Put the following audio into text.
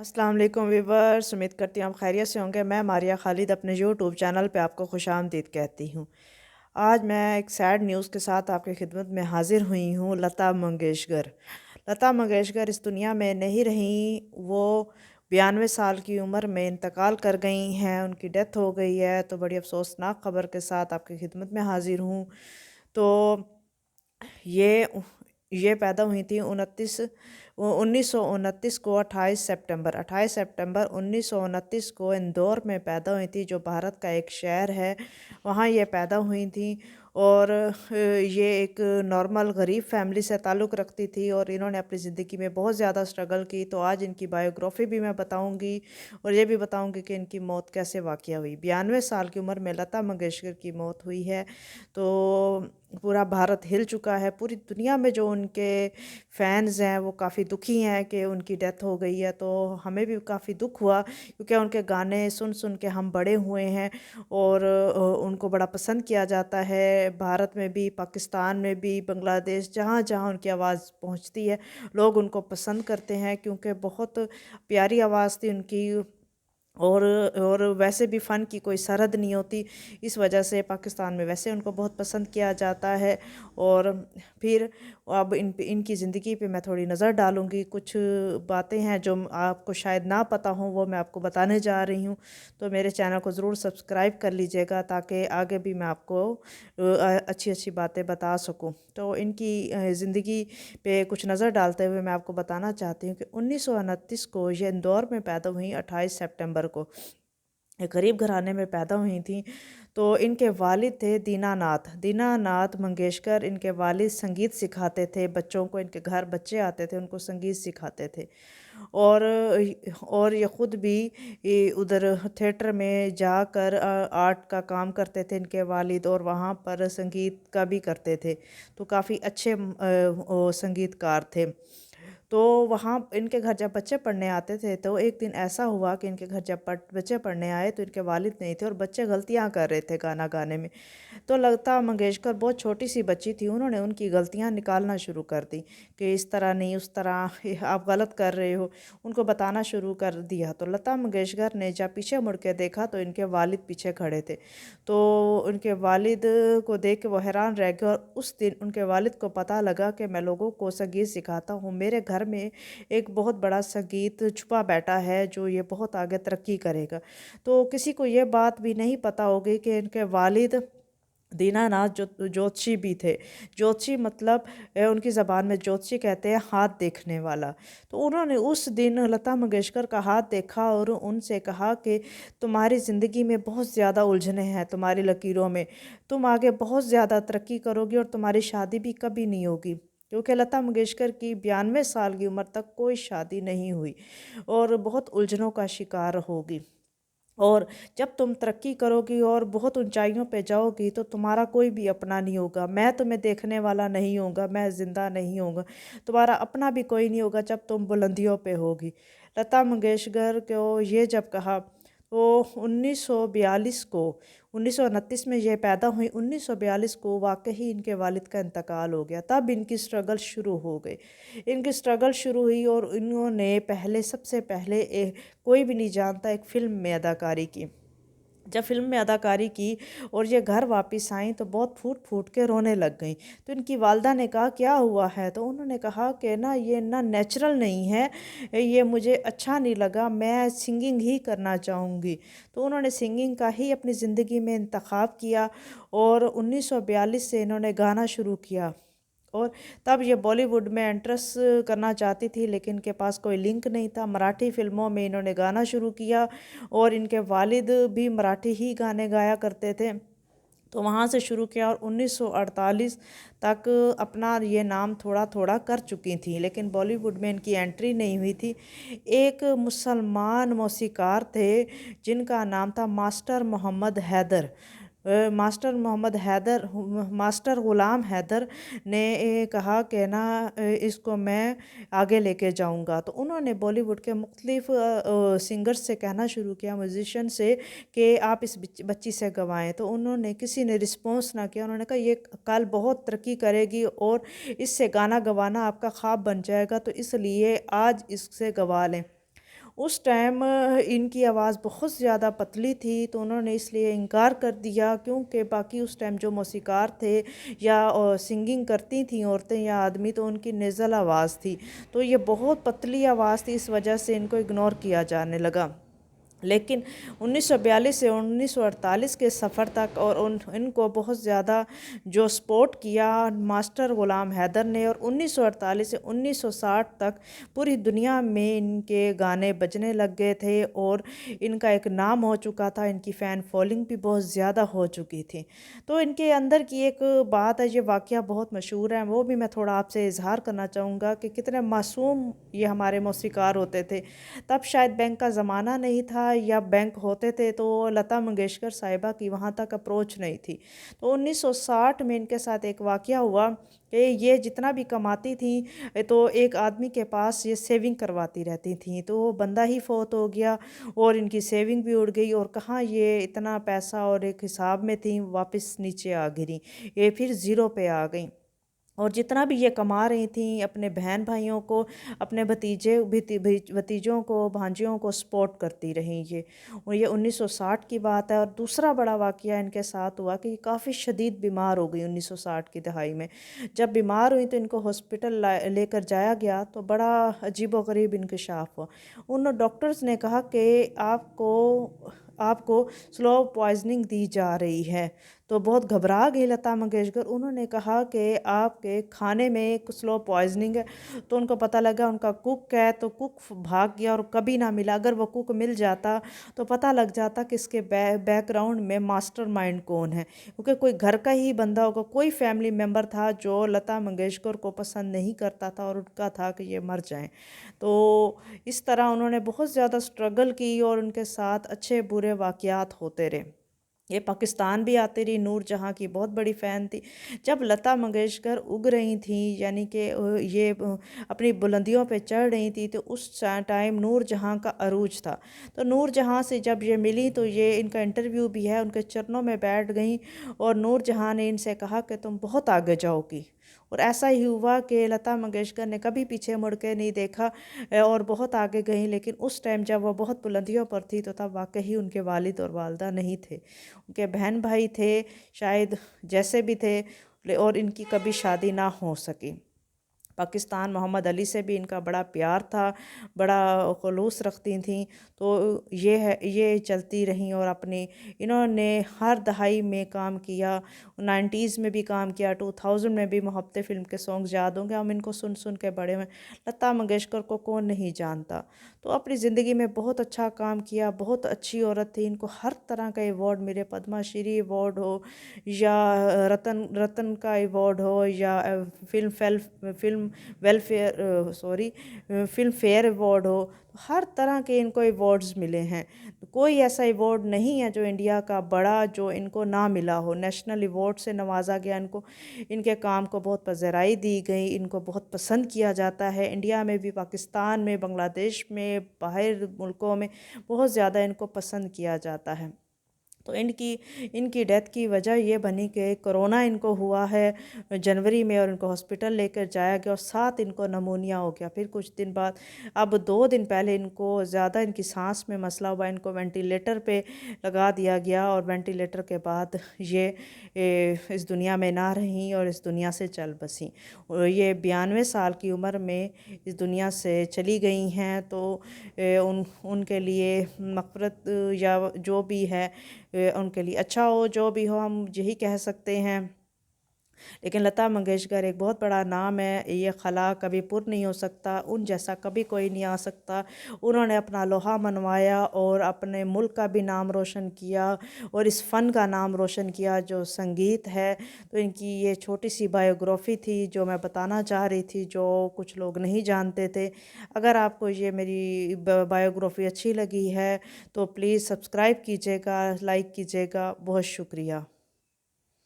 अस्सलाम वालेकुम व्यूवर्स, उम्मीद करती हूँ आप खैरियत से होंगे। मैं मारिया खालिद अपने यूट्यूब चैनल पे आपको खुशामदीद कहती हूँ। आज मैं एक सैड न्यूज़ के साथ आपकी खिदमत में हाजिर हुई हूँ। लता मंगेशकर इस दुनिया में नहीं रहीं। वो 92 साल की उम्र में इंतकाल कर गई हैं, उनकी डेथ हो गई है। तो बड़ी अफसोसनाक ख़बर के साथ आपकी खिदमत में हाजिर हूँ। तो ये ये पैदा हुई थी 1929 को 28 सितंबर 1929 को इंदौर में पैदा हुई थी, जो भारत का एक शहर है। वहाँ ये पैदा हुई थी और ये एक नॉर्मल गरीब फैमिली से ताल्लुक़ रखती थी और इन्होंने अपनी ज़िंदगी में बहुत ज़्यादा स्ट्रगल की। तो आज इनकी बायोग्राफ़ी भी मैं बताऊंगी और ये भी बताऊंगी कि इनकी मौत कैसे वाक़या हुई। 92 साल की उम्र में लता मंगेशकर की मौत हुई है। तो पूरा भारत हिल चुका है। पूरी दुनिया में जो उनके फ़ैन्स हैं वो काफ़ी दुखी हैं कि उनकी डेथ हो गई है। तो हमें भी काफ़ी दुख हुआ, क्योंकि उनके गाने सुन सुन के हम बड़े हुए हैं और उनको बड़ा पसंद किया जाता है। भारत में भी, पाकिस्तान में भी, बांग्लादेश, जहाँ जहाँ उनकी आवाज़ पहुँचती है लोग उनको पसंद करते हैं, क्योंकि बहुत प्यारी आवाज़ थी उनकी। और वैसे भी फ़न की कोई सरहद नहीं होती, इस वजह से पाकिस्तान में वैसे उनको बहुत पसंद किया जाता है। और फिर अब इनकी ज़िंदगी पे मैं थोड़ी नज़र डालूँगी। कुछ बातें हैं जो आपको शायद ना पता हों, वो मैं आपको बताने जा रही हूँ। तो मेरे चैनल को ज़रूर सब्सक्राइब कर लीजिएगा, ताकि आगे भी मैं आपको अच्छी अच्छी बातें बता सकूँ। तो इनकी ज़िंदगी पे कुछ नज़र डालते हुए मैं आपको बताना चाहती हूँ कि 1929 को ये इंदौर में पैदा हुई, 28 सितंबर को। एक गरीब घराने में पैदा हुई थी। तो इनके वालिद थे दीनानाथ मंगेशकर। इनके वालिद संगीत सिखाते थे बच्चों को। इनके घर बच्चे आते थे, उनको संगीत सिखाते थे। और ये ख़ुद भी उधर थिएटर में जाकर आर्ट का काम करते थे इनके वालिद, और वहाँ पर संगीत का भी करते थे। तो काफ़ी अच्छे संगीतकार थे। तो वहाँ इनके घर जब बच्चे पढ़ने आते थे, तो एक दिन ऐसा हुआ कि इनके घर जब बच्चे पढ़ने आए तो इनके वालिद नहीं थे और बच्चे गलतियाँ कर रहे थे गाना गाने में। तो लता मंगेशकर बहुत छोटी सी बच्ची थी, उन्होंने उनकी गलतियाँ निकालना शुरू कर दी कि इस तरह नहीं, उस तरह, आप गलत कर रहे हो, उनको बताना शुरू कर दिया। तो लता मंगेशकर ने जब पीछे मुड़ के देखा तो इनके वालिद पीछे खड़े थे। तो उनके वालिद को देख के वो हैरान रह गए, और उस दिन उनके वालिद को पता लगा कि मैं लोगों को संगीत सिखाता हूँ, मेरे घर में एक बहुत बड़ा संगीत छुपा बैठा है जो ये बहुत आगे तरक्की करेगा। तो किसी को ये बात भी नहीं पता होगी कि इनके वालिद दीनानाथ ज्योतिषी भी थे। ज्योतिषी मतलब उनकी ज़बान में ज्योतिषी कहते हैं हाथ देखने वाला। तो उन्होंने उस दिन लता मंगेशकर का हाथ देखा और उनसे कहा कि तुम्हारी ज़िंदगी में बहुत ज़्यादा उलझने हैं, तुम्हारी लकीरों में, तुम आगे बहुत ज़्यादा तरक्की करोगी और तुम्हारी शादी भी कभी नहीं होगी। क्योंकि लता मंगेशकर की 92 साल की उम्र तक कोई शादी नहीं हुई और बहुत उलझनों का शिकार होगी। और जब तुम तरक्की करोगी और बहुत ऊंचाइयों पे जाओगी तो तुम्हारा कोई भी अपना नहीं होगा। मैं तुम्हें देखने वाला नहीं होगा, मैं ज़िंदा नहीं होगा, तुम्हारा अपना भी कोई नहीं होगा जब तुम बुलंदियों पे होगी। लता मंगेशकर को ये जब कहा तो 1942 को, 1929 में ये पैदा हुई, 1942 को वाकई इनके वालिद का इंतकाल हो गया। तब इनकी स्ट्रगल शुरू हो गई। इनकी स्ट्रगल शुरू हुई और इन्होंने सबसे पहले कोई भी नहीं जानता, एक फ़िल्म में अदाकारी की। जब फ़िल्म में अदाकारी की और ये घर वापस आईं तो बहुत फूट फूट के रोने लग गईं। तो इनकी वालदा ने कहा क्या हुआ है? तो उन्होंने कहा कि ना ये ना नेचुरल नहीं है, ये मुझे अच्छा नहीं लगा, मैं सिंगिंग ही करना चाहूँगी। तो उन्होंने सिंगिंग का ही अपनी ज़िंदगी में इंतखाब किया और 1942 से इन्होंने गाना शुरू किया। और तब ये बॉलीवुड में एंट्रेस करना चाहती थी, लेकिन इनके पास कोई लिंक नहीं था। मराठी फ़िल्मों में इन्होंने गाना शुरू किया और इनके वालिद भी मराठी ही गाने गाया करते थे। तो वहाँ से शुरू किया और 1948 तक अपना ये नाम थोड़ा थोड़ा कर चुकी थी, लेकिन बॉलीवुड में इनकी एंट्री नहीं हुई थी। एक मुसलमान मौसीकार थे जिनका नाम था मास्टर ग़ुलाम हैदर ने कहा कि ना इसको मैं आगे लेके जाऊंगा। तो उन्होंने बॉलीवुड के मुख्तलिफ सिंगर्स से कहना शुरू किया, म्यूजिशियन से, कि आप इस बच्ची से गवाएं। तो उन्होंने, किसी ने रिस्पॉन्स ना किया। उन्होंने कहा ये कल बहुत तरक्की करेगी और इससे गाना गवाना आपका ख्वाब बन जाएगा, तो इसलिए आज इससे गवा लें। اس ٹائم ان کی آواز بہت زیادہ پتلی تھی، تو انہوں نے اس لیے انکار کر دیا، کیونکہ باقی اس ٹائم جو موسیقار تھے یا سنگنگ کرتی تھیں عورتیں یا آدمی، تو ان کی نیزل آواز تھی، تو یہ بہت پتلی آواز تھی، اس وجہ سے ان کو اگنور کیا جانے لگا۔ لیکن 1942 سے 1948 کے سفر تک اور ان کو بہت زیادہ جو سپورٹ کیا ماسٹر غلام حیدر نے، اور 1948 سے 1960 تک پوری دنیا میں ان کے گانے بجنے لگ گئے تھے، اور ان کا ایک نام ہو چکا تھا، ان کی فین فالوئنگ بھی بہت زیادہ ہو چکی تھی۔ تو ان کے اندر کی ایک بات ہے، یہ واقعہ بہت مشہور ہے، وہ بھی میں تھوڑا آپ سے اظہار کرنا چاہوں گا کہ کتنے معصوم یہ ہمارے موسیقار ہوتے تھے۔ تب شاید بینک کا زمانہ نہیں تھا، یا بینک ہوتے تھے تو لتا منگیشکر صاحبہ کی وہاں تک اپروچ نہیں تھی۔ تو 1960 میں ان کے ساتھ ایک واقعہ ہوا کہ یہ جتنا بھی کماتی تھیں تو ایک آدمی کے پاس یہ سیونگ کرواتی رہتی تھیں، تو وہ بندہ ہی فوت ہو گیا اور ان کی سیونگ بھی اڑ گئی، اور کہاں یہ اتنا پیسہ اور ایک حساب میں تھیں واپس نیچے آ گریں، یہ پھر زیرو پہ آ گئیں۔ اور جتنا بھی یہ کما رہی تھیں اپنے بہن بھائیوں کو، اپنے بھتیجوں کو، بھانجیوں کو سپورٹ کرتی رہیں یہ 1960 کی بات ہے۔ اور دوسرا بڑا واقعہ ان کے ساتھ ہوا کہ یہ کافی شدید بیمار ہو گئی 1960 کی دہائی میں۔ جب بیمار ہوئی تو ان کو ہاسپٹل لے کر جایا گیا تو بڑا عجیب و غریب انکشاف ہوا۔ ان ڈاکٹرز نے کہا کہ آپ کو سلو پوائزننگ دی جا رہی ہے، تو بہت گھبرا گئی لتا منگیشکر۔ انہوں نے کہا کہ آپ کے کھانے میں ایک سلو پوائزننگ ہے، تو ان کو پتہ لگا ان کا کوک ہے، تو کوک بھاگ گیا اور کبھی نہ ملا۔ اگر وہ کوک مل جاتا تو پتہ لگ جاتا کہ اس کے بیک گراؤنڈ میں ماسٹر مائنڈ کون ہے، کیونکہ کوئی گھر کا ہی بندہ ہوگا، کوئی فیملی ممبر تھا جو لتا منگیشکر کو پسند نہیں کرتا تھا اور ان کا تھا کہ یہ مر جائیں۔ تو اس طرح انہوں نے بہت زیادہ سٹرگل کی اور ان کے ساتھ اچھے برے واقعات ہوتے رہے۔ یہ پاکستان بھی آتی رہی، نور جہاں کی بہت بڑی فین تھی۔ جب لتا منگیشکر اگ رہی تھیں، یعنی کہ یہ اپنی بلندیوں پہ چڑھ رہی تھی، تو اس ٹائم نور جہاں کا عروج تھا۔ تو نور جہاں سے جب یہ ملی تو یہ ان کا انٹرویو بھی ہے، ان کے چرنوں میں بیٹھ گئیں اور نور جہاں نے ان سے کہا کہ تم بہت آگے جاؤ گی، اور ایسا ہی ہوا کہ لتا منگیشکر نے کبھی پیچھے مڑ کے نہیں دیکھا اور بہت آگے گئیں۔ لیکن اس ٹائم جب وہ بہت بلندیوں پر تھی تو تب واقعی ان کے والد اور والدہ نہیں تھے، ان کے بہن بھائی تھے شاید جیسے بھی تھے، اور ان کی کبھی شادی نہ ہو سکی۔ پاکستان محمد علی سے بھی ان کا بڑا پیار تھا، بڑا خلوص رکھتی تھیں، تو یہ چلتی رہیں اور انہوں نے ہر دہائی میں کام کیا، 90s میں بھی کام کیا، 2000 میں بھی محبت فلم کے سانگز یاد ہوں گے، ہم ان کو سن سن کے بڑے ہوئے۔ لتا منگیشکر کو کون نہیں جانتا، تو اپنی زندگی میں بہت اچھا کام کیا، بہت اچھی عورت تھی، ان کو ہر طرح کا ایوارڈ ملے، پدما شری ایوارڈ ہو یا رتن کا ایوارڈ ہو یا فلم فیئر ایوارڈ ہو، ہر طرح کے ان کو ایوارڈز ملے ہیں۔ کوئی ایسا ایوارڈ نہیں ہے جو انڈیا کا بڑا جو ان کو نہ ملا ہو، نیشنل ایوارڈ سے نوازا گیا ان کو، ان کے کام کو بہت پذیرائی دی گئی، ان کو بہت پسند کیا جاتا ہے، انڈیا میں بھی، پاکستان میں، بنگلہ دیش میں، باہر ملکوں میں بہت زیادہ ان کو پسند کیا جاتا ہے۔ تو ان کی ڈیتھ کی وجہ یہ بنی کہ کرونا ان کو ہوا ہے جنوری میں، اور ان کو ہاسپٹل لے کر جایا گیا اور ساتھ ان کو نمونیا ہو گیا۔ پھر کچھ دن بعد، اب 2 دن پہلے ان کو زیادہ ان کی سانس میں مسئلہ ہوا، ان کو وینٹیلیٹر پہ لگا دیا گیا، اور وینٹیلیٹر کے بعد یہ اس دنیا میں نہ رہیں اور اس دنیا سے چل بسیں۔ یہ 92 سال کی عمر میں اس دنیا سے چلی گئی ہیں، تو ان کے لیے مغفرت یا جو بھی ہے ان کے لیے اچھا ہو، جو بھی ہو، ہم یہی کہہ سکتے ہیں۔ لیکن لتا منگیشکر ایک بہت بڑا نام ہے، یہ خلا کبھی پر نہیں ہو سکتا، ان جیسا کبھی کوئی نہیں آ سکتا۔ انہوں نے اپنا لوہا منوایا اور اپنے ملک کا بھی نام روشن کیا اور اس فن کا نام روشن کیا جو سنگیت ہے۔ تو ان کی یہ چھوٹی سی بائیوگرافی تھی جو میں بتانا چاہ رہی تھی، جو کچھ لوگ نہیں جانتے تھے۔ اگر آپ کو یہ میری بائیوگرافی اچھی لگی ہے تو پلیز سبسکرائب کیجیے گا، لائک کیجیے گا۔ بہت شکریہ۔